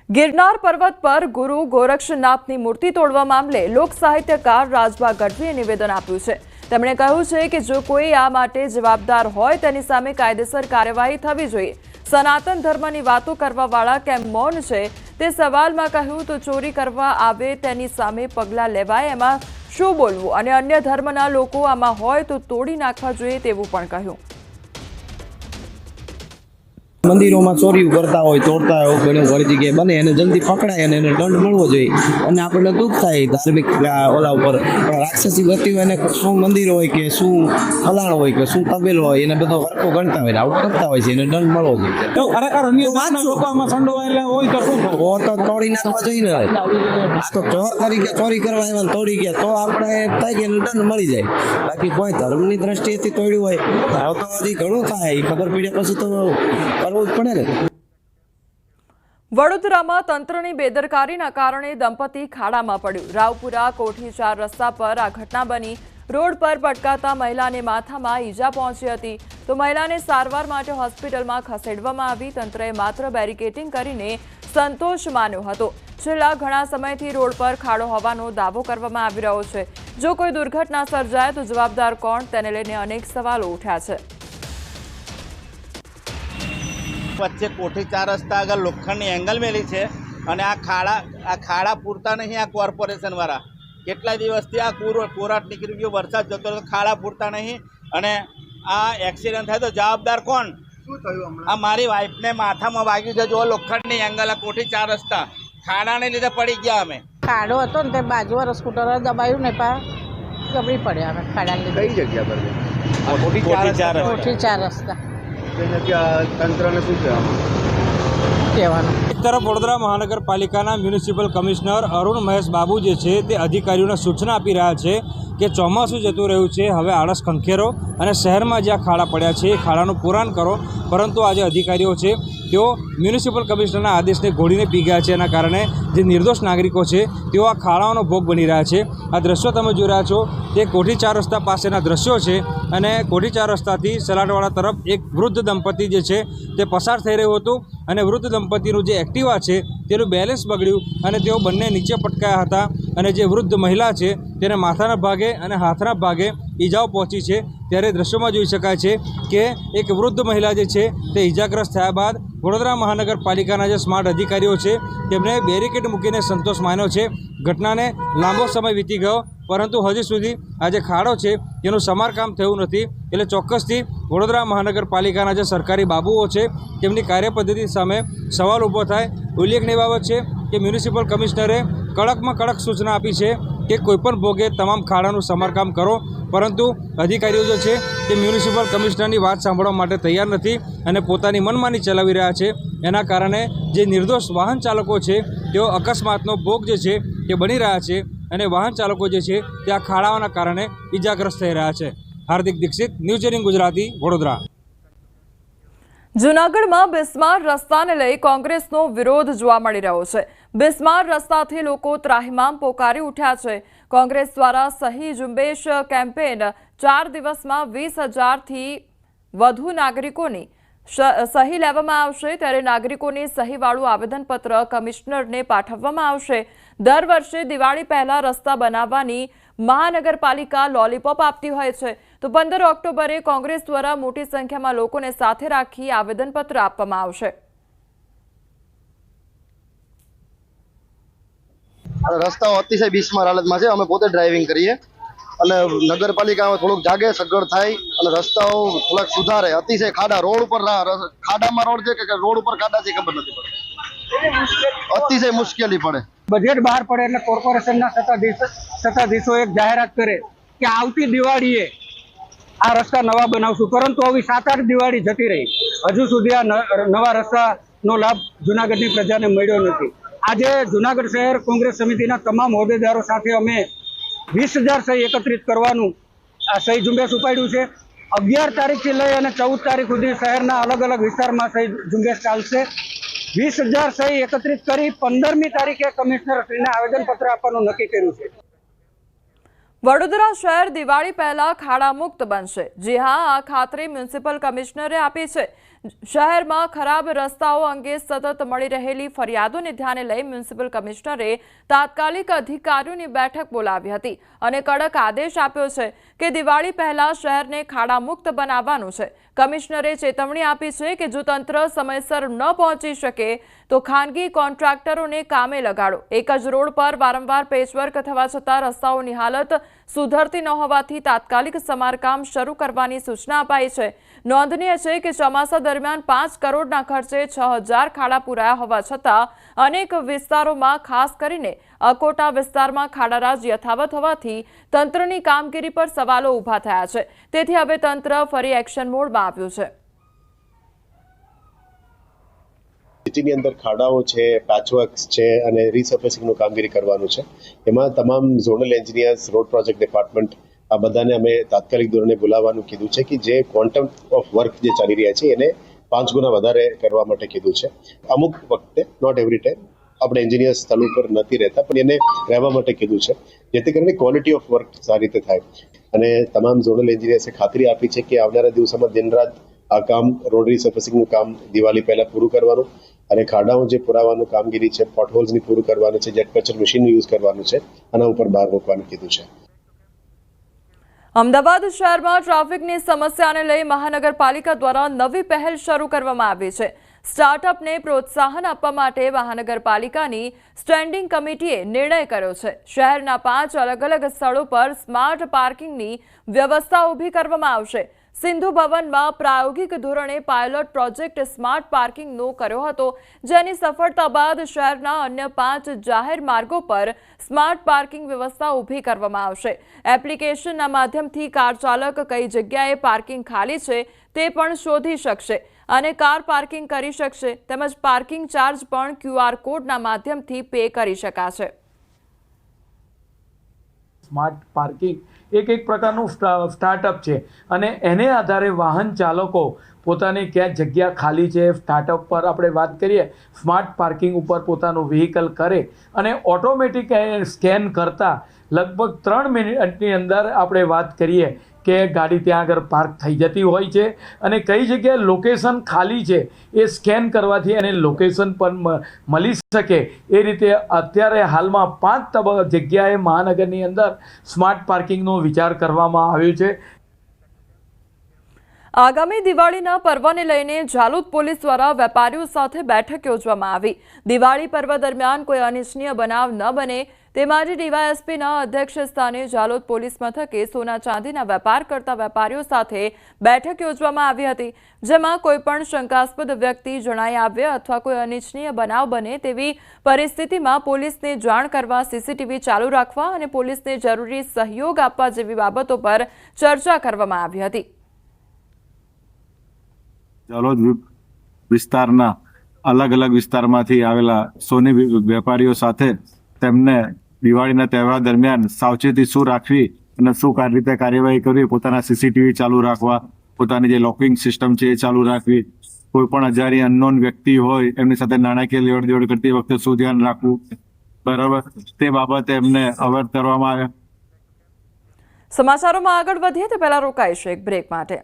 गिरनार पर्वत पर गुरु गोरक्षनाथની મૂર્તિ તોડવા મામલે લોક સાહિત્યકાર રાજભા ગઢવીએ નિવેદન આપ્યું છે। તેમણે કહ્યું છે કે જો કોઈ આ માટે જવાબદાર હોય તેની સામે કાયદેસર કાર્યવાહી થવી જોઈએ। સનાતન ધર્મની વાતો કરવાવાળા કેમ મૌન છે તે સવાલમાં કહ્યું તો ચોરી કરવા આવે તેની સામે પગલાં લેવાય એમાં શું બોલવું અને અન્ય ધર્મના લોકો આમાં હોય તો તોડી નાખવા જોઈએ તેવું પણ કહ્યું। मंदिरों में चोरी करता हो तोड़ता हो घणी जगह बने जल्दी पकड़ाय ने दंड मळवो जोईए अने आपणे दुख थाय धार्मिक ओला पर राक्षसी गति होय शू मंदिर होय के शू फलाण होय के शू तबेल होय एने बधो हरखो गणता होय आउट करता होय छे एने दंड मळवो जोईए। तो खरेखर अन्य जातना लोकोमां संडोवायेला होय तो शुं हो तो तोड़ी नाखवा जोईए। आ तो चोर तरीके चोरी करवा आव्या तोड़ी गया तो आपणे थाय के दंड मळी जाय। बाकी कोई धर्मनी दृष्टिएथी तोड्युं होय तो हजी घणुं थाय खबर पड्या पछी तो વડોદરામાં તંત્રની બેદરકારીના કારણે દંપતી ખાડામાં પડ્યું। રાવપુરા કોઠી 4 રસ્તા પર આ ઘટના બની। રોડ પર પટકાતા મહિલાને માથામાં ઈજા પહોંચી હતી તો મહિલાને સારવાર માટે હોસ્પિટલમાં ખસેડવામાં આવી। તંત્રએ માત્ર બેરિકેડિંગ કરીને સંતોષ માન્યો હતો। છેલ્લા ઘણા સમયથી રોડ પર ખાડો હોવાનો દાવો કરવામાં આવી રહ્યો છે। જો કોઈ દુર્ઘટના સર્જાય તો જવાબદાર કોણ તેને લઈને અનેક સવાલો ઉઠ્યા છે। वच्चे कोठी 4 रस्ता अगर लोखंडनी एंगल मेली है और आ खाड़ा पूरता नहीं। आ कॉर्पोरेशन वाला केटला दिवसथी आ कोराट निकली गयो वरसाद जतो खाड़ा पूरता नहीं और आ एक्सिडेंट थाय तो जवाबदार कोण? आ मारी वाइफ ने माथा में वाग्यु छे। जो लोखंडनी एंगल आ कोठी 4 रस्ता खाड़ा ने लीधे पड़ी गया। अमे खाड़ो हतो ने ते बाजूवाळा स्कूटर दबाव्યું ने पा गबड़ी पड्या। अमे खाड़ा ने कई जग्या पर कोठी 4 रस्ता तंत्रने शुं कहेवानुं। एक तरफ वडोदरा महानगरपालिकाना म्युनिसिपल कमिश्नर अरुण महेश बाबू जे छे ते अधिकारीओने सूचना आपी रह्या छे કે ચોમાસું જતું રહ્યું છે, હવે આળસ ખંખેરો અને શહેરમાં જ્યાં ખાડા પડ્યા છે એ ખાડાનું પુરાણ કરો। પરંતુ આજે અધિકારીઓ છે તેઓ મ્યુનિસિપલ કમિશનરના આદેશને ઘોડીને પી ગયા છે। એના કારણે જે નિર્દોષ નાગરિકો છે તેઓ આ ખાડાઓનો ભોગ બની રહ્યા છે। આ દ્રશ્યો તમે જોઈ રહ્યા છો તે કોઠી 4 રસ્તા પાસેના દ્રશ્યો છે અને કોઠી 4 રસ્તાથી સલાટવાડા તરફ એક વૃદ્ધ દંપતી જે છે તે પસાર થઈ રહ્યું હતું અને વૃદ્ધ દંપતીનું જે એક્ટિવા છે તેનું બેલેન્સ બગડ્યું અને તેઓ બંને નીચે પટકાયા હતા અને જે વૃદ્ધ મહિલા છે તેને માથાના ભાગે અને હાથના ભાગે ઈજાઓ પહોંચી છે। ત્યારે દ્રશ્યોમાં જોઈ શકાય છે કે એક વૃદ્ધ મહિલા જે છે તે ઈજાગ્રસ્ત થયા બાદ વડોદરા મહાનગરપાલિકાના જે સ્માર્ટ અધિકારીઓ છે તેમણે બેરિકેડ મૂકીને સંતોષ માન્યો છે। ઘટનાને લાંબો સમય વીતી ગયો પરંતુ હજી સુધી આ જે ખાડો છે તેનું સમારકામ થયું નથી। એટલે ચોક્કસથી વડોદરા મહાનગરપાલિકાના જે સરકારી બાબુઓ છે તેમની કાર્યપદ્ધતિ સામે સવાલ ઊભો થાય। ઉલ્લેખનીય બાબત છે કે મ્યુનિસિપલ કમિશનરે કડકમાં કડક સૂચના આપી છે કે કોઈપણ ભોગે તમામ ખાડાનું સમારકામ કરો, પરંતુ અધિકારીઓ જે છે તે મ્યુનિસિપલ કમિશનરની વાત સાંભળવા માટે તૈયાર નથી અને પોતાની મનમાની ચલાવી રહ્યા છે। એના કારણે જે નિર્દોષ વાહન ચાલકો છે તેઓ અકસ્માતનો ભોગ જે છે તે બની રહ્યા છે અને વાહન ચાલકો જે છે તે આ ખાડાઓના કારણે ઈજાગ્રસ્ત થઈ રહ્યા છે। હાર્દિક દીક્ષિત, ન્યૂઝ 18 ગુજરાતી, વડોદરા। જૂનાગઢમાં બિસ્માર રસ્તાને લઈ કોંગ્રેસનો વિરોધ જોવા મળી રહ્યો છે। બિસ્માર રસ્તાથી લોકો ત્રાહિમામ પોકારી ઉઠ્યા છે। કોંગ્રેસ દ્વારા સહી ઝુંબેશ કેમ્પેન 4 દિવસમાં 20,000થી વધુ નાગરિકોની સહી લેવામાં આવશે। ત્યારે નાગરિકોની સહીવાળું આવેદનપત્ર કમિશનરને પાઠવવામાં આવશે। દર વર્ષે દિવાળી પહેલા રસ્તા બનાવવાની મહાનગરપાલિકા લોલીપોપ આપતી હોય છે તો 15 ઓક્ટોબરે કોંગ્રેસ દ્વારા મોટી સંખ્યામાં લોકોને સાથે રાખી આવેદનપત્ર આપવામાં આવશે। રસ્તાઓ અતિશય બિસ્માર હાલતમાં છે। અમે પોતે ડ્રાઇવિંગ કરીએ અને નગરપાલિકામાં થોડુંક જાગે સગવડ થાય અને રસ્તાઓ થોડાક સુધારે। અતિશય ખાડા રોડ ઉપર ખાડામાં રોડ છે કે રોડ ઉપર ખાડા છે ખબર નથી પડતી। અતિશય મુશ્કેલી પડે। બજેટ બહાર પડે એટલે કોર્પોરેશનના સત્તાધીશો એક જાહેરાત કરે કે આવતી દિવાળીએ આ રસ્તા નવા બનાવશું, પરંતુ હવે 7-8 દિવાળી જતી રહી, હજુ સુધી આ નવા રસ્તાનો લાભ જૂનાગઢની પ્રજાને મળ્યો નથી। આજે જૂનાગઢ શહેર કોંગ્રેસ સમિતિના તમામ હોદ્દેદારો સાથે અમે 20,000 સહી એકત્રિત કરવાનું આ સહી ઝુંબેશ ઉપાડ્યું છે। 11 તારીખથી લઈ અને 14 તારીખ સુધી શહેરના અલગ અલગ વિસ્તારમાં સહી ઝુંબેશ ચાલશે। 20,000 સહી એકત્રિત કરી 15મી તારીખે કમિશનરશ્રીને આવેદનપત્ર આપવાનું નક્કી કર્યું છે। વડોદરા શહેર દિવાળી પહેલા ખાડા મુક્ત બનશે। જી હા, આ ખાતરી મ્યુનિસિપલ કમિશનરે આપી છે। શહેરમાં ખરાબ રસ્તાઓ અંગે સતત મળી રહેલી ફરિયાદોને ધ્યાને લઈ મ્યુનિસિપલ કમિશનરે તાત્કાલિક અધિકારીઓની બેઠક બોલાવી હતી અને કડક આદેશ આપ્યો છે કે દિવાળી પહેલા શહેરને ખાડામુક્ત બનાવવાનું છે. કમિશનરે ચેતવણી આપી છે કે જો તંત્ર સમયસર ન પહોંચી શકે તો ખાનગી કોન્ટ્રાક્ટરોને કામે લગાડો. એક જ રોડ પર વારંવાર પેચવર્ક થવા છતાં રસ્તાઓની હાલત સુધરતી ન હોવાથી તાત્કાલિક સમારકામ શરૂ કરવાની સૂચના અપાઈ છે. નોંધનીય છે કે ચોમાસા દરમિયાન 5 કરોડના ખર્ચે 6000 ખાડા પૂરાયા હોવા છતાં અનેક વિસ્તારોમાં ખાસ કરીને અકોટા વિસ્તારમાં ખાડારાજ યથાવત હોવાથી તંત્રની કામગીરી પર સવાલો ઊભા થયા છે. તેથી હવે તંત્ર ફરી એક્શન મોડમાં આવ્યું છે. સિટીની અંદર ખાડાઓ છે, પેચવર્ક્સ છે અને રીસર્ફેસિંગનું કામગીરી કરવાનું છે. એમાં તમામ zonal engineers, road project department આ બધાને અમે તાત્કાલિક ધોરણે બોલાવવાનું કીધું છે કે જે ક્વોન્ટમ ઓફ વર્ક જે ચાલી રહ્યા છે એને 5 ગુણા વધારે કરવા માટે કીધું છે. અમુક વખતે, નોટ એવરી ટાઈમ, આપણે એન્જિનિયર્સ સ્થળ ઉપર નથી રહેતા, પણ એને રહેવા માટે કીધું છે જેથી કરીને ક્વોલિટી ઓફ વર્ક સારી રીતે થાય. અને તમામ ઝોનલ એન્જિનિયર્સે ખાતરી આપી છે કે આવનારા દિવસોમાં દિનરાત આ કામ, રોડ રીસર્ફેસિંગનું કામ દિવાળી પહેલા પૂરું કરવાનું અને ખાડાઓ જે પુરાવાનું કામગીરી છે, પોટહોલ્સની પૂરું કરવાનું છે, જેટ કચર મશીનનું યુઝ કરવાનું છે, આના ઉપર ભાર મૂકવાનું કીધું છે. અમદાવાદ શહેરમાં ટ્રાફિકની સમસ્યાને લઈ મહાનગરપાલિકા દ્વારા નવી પહેલ શરૂ કરવામાં આવી છે. સ્ટાર્ટઅપને પ્રોત્સાહન આપવા માટે મહાનગરપાલિકાની સ્ટેન્ડિંગ કમિટીએ નિર્ણય કર્યો છે. શહેરના 5 અલગ અલગ સ્થળો પર સ્માર્ટ પાર્કિંગની વ્યવસ્થા ઊભી કરવામાં આવશે. સિંધુ ભવનમાં પ્રાયોગિક ધોરણે પાયલોટ પ્રોજેક્ટ સ્માર્ટ પાર્કિંગનો કર્યો હતો, જેની સફળતા બાદ શહેરના અન્ય 5 જાહેર માર્ગો પર સ્માર્ટ પાર્કિંગ વ્યવસ્થા ઊભી કરવામાં આવશે. એપ્લિકેશનના માધ્યમથી કાર ચાલક કઈ જગ્યાએ પાર્કિંગ ખાલી છે તે પણ શોધી શકશે અને કાર પાર્કિંગ કરી શકશે. તેમજ પાર્કિંગ ચાર્જ પણ QR કોડના માધ્યમથી પે કરી શકાશે. સ્માર્ટ પાર્કિંગ એક પ્રકારનું સ્ટાર્ટઅપ છે અને એને આધારે વાહન ચાલકો પોતાની ક્યાં જગ્યા ખાલી છે, સ્ટાર્ટઅપ પર આપણે વાત કરીએ, સ્માર્ટ પાર્કિંગ ઉપર પોતાનું વ્હીકલ કરે અને ઓટોમેટિક સ્કેન કરતાં લગભગ 3 મિનિટની અંદર આપણે વાત કરીએ કે ગાડી ત્યાં આગળ પાર્ક થઈ જતી હોય છે અને કઈ જગ્યાએ લોકેશન ખાલી છે એ સ્કેન કરવાથી એને લોકેશન પણ મળી શકે. એ રીતે અત્યારે હાલમાં 5 જગ્યાએ મહાનગરની અંદર સ્માર્ટ પાર્કિંગનો વિચાર કરવામાં આવ્યો છે. આગામી દિવાળીના પર્વને લઈને ઝાલોદ પોલીસ દ્વારા વેપારીઓ સાથે બેઠક યોજવામાં આવી. દિવાળી પર્વ દરમિયાન કોઈ અનિચ્છનીય બનાવ ન બને તે માટે ડીવાયએસપીના અધ્યક્ષ સ્થાને ઝાલોદ પોલીસ મથકે સોના ચાંદીના વેપાર કરતા વેપારીઓ સાથે બેઠક યોજવામાં આવી હતી, જેમાં કોઈપણ શંકાસ્પદ વ્યક્તિ જણાઈ આવે અથવા કોઈ અનિચ્છનીય બનાવ બને તેવી પરિસ્થિતિમાં પોલીસને જાણ કરવા, સીસીટીવી ચાલુ રાખવા અને પોલીસને જરૂરી સહયોગ આપવા જેવી બાબતો પર ચર્ચા કરવામાં આવી હતી. ઝાલોદ વિસ્તારના અલગ અલગ વિસ્તારમાંથી આવેલા સોની વેપારીઓ સાથે તેમને દિવાળીના તહેવાર દરમિયાન સાવચેતી શું રાખવી અને શું રીતે કાર્યવાહી કરવી, પોતાના સીસીટીવી ચાલુ રાખવા, પોતાની જે લોકિંગ સિસ્ટમ છે એ ચાલુ રાખવી, કોઈ પણ અજાણી અનનોન વ્યક્તિ હોય એમની સાથે નાણાકીય લેવડ દેવડ કરતી વખતે શું ધ્યાન રાખવું, બરાબર, તે બાબતે એમને અવગત કરવામાં આવે. સમાચારોમાં આગળ વધીએ તે પહેલા રોકાઈશું એક બ્રેક માટે.